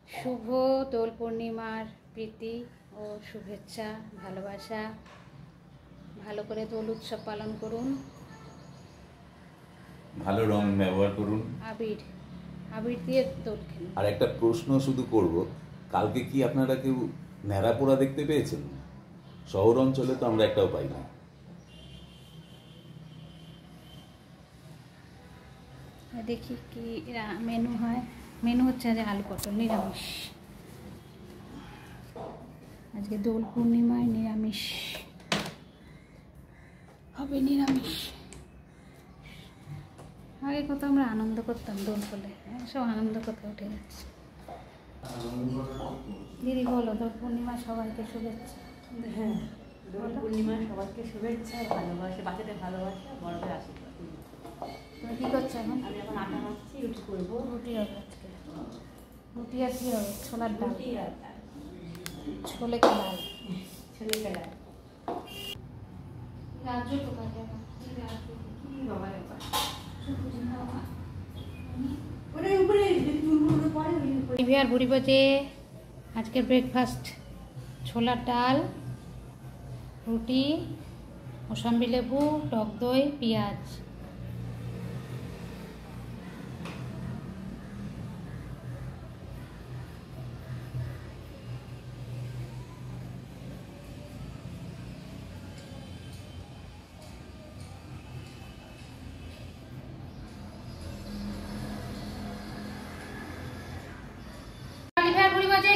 শুভ দোল পূর্ণিমার প্রীতি ও শুভেচ্ছা ভালোবাসা। ভালো করে দোল উৎসব পালন করুন, ভালো রং ব্যবহার করুন, আবির আবির দিয়ে দোল খেলুন। আর একটা প্রশ্ন শুধু করব, কালকে কি আপনারা কেউ ন্যাড়া পোড়া দেখতে পেয়েছেন? শহর অঞ্চলে তো আমরা একটাও পাই না। দেখি কি মেনু হয়। মেনু হচ্ছে আজ আলু পটল নিরামিষ। আজকে দোল পূর্ণিমায় নিরামিষ হবে, নিরামিষ। আগে কত আমরা আনন্দ করতাম দোল হলে, সব আনন্দ করতে উঠে যাচ্ছে। দিদি বলো, দোল পূর্ণিমা সবাইকে শুভেচ্ছা। হ্যাঁ, দোল পূর্ণিমা সবাইকে শুভেচ্ছা, ভালোবাসা, বাচ্চাদের ভালোবাসা, বড়দের আশীর্বাদ। তুমি কী করছো এখন? আমি এখন আটা মাখছি, রুটি করবো। রুটি হবে আজকে। রুটি আর কী হবে? ছোলার ডাল, রুটি আর ছোলে ডাল, ছেলে খেলায়। রাজ্য তো কাটে না। কি বাবা ব্যাপার, ওটার উপরে চুলগুলো পরে ওই উপরে। আর বুড়ি বাজে আজকের ব্রেকফাস্ট ছোলার ডাল, রুটি, মৌসম্বি লেবু, টক দই, পেঁয়াজ।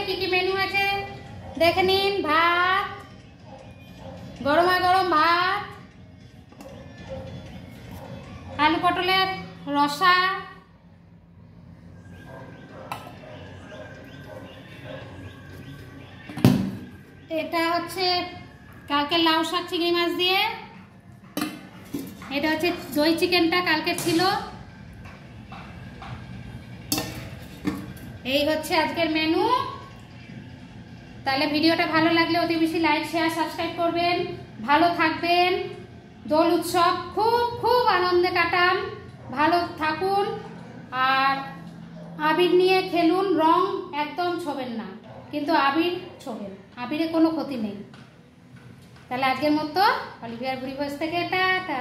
কি কি মেনু আছে দেখে নিন। ভাত, গরমা গরম ভাত, আলু পটলের রসা, এটা হচ্ছে কালকে লাউ শাক চিংড়ি মাছ দিয়ে, এটা হচ্ছে দই চিকেনটা কালকে ছিল। এই হচ্ছে আজকের মেনু। তাহলে ভিডিওটা ভালো লাগলে অতি বেশি লাইক, শেয়ার, সাবস্ক্রাইব করবেন। ভালো থাকবেন। দোল উৎসব খুব খুব আনন্দে কাটান, ভালো থাকুন, আর আবির নিয়ে খেলুন। রং একদম ছোবেন না, কিন্তু আবির ছোবেন, আবিরে কোনো ক্ষতি নেই। তাহলে আজকের মতো অলিভিয়ার বুড়ি বয়স থেকে টাটা।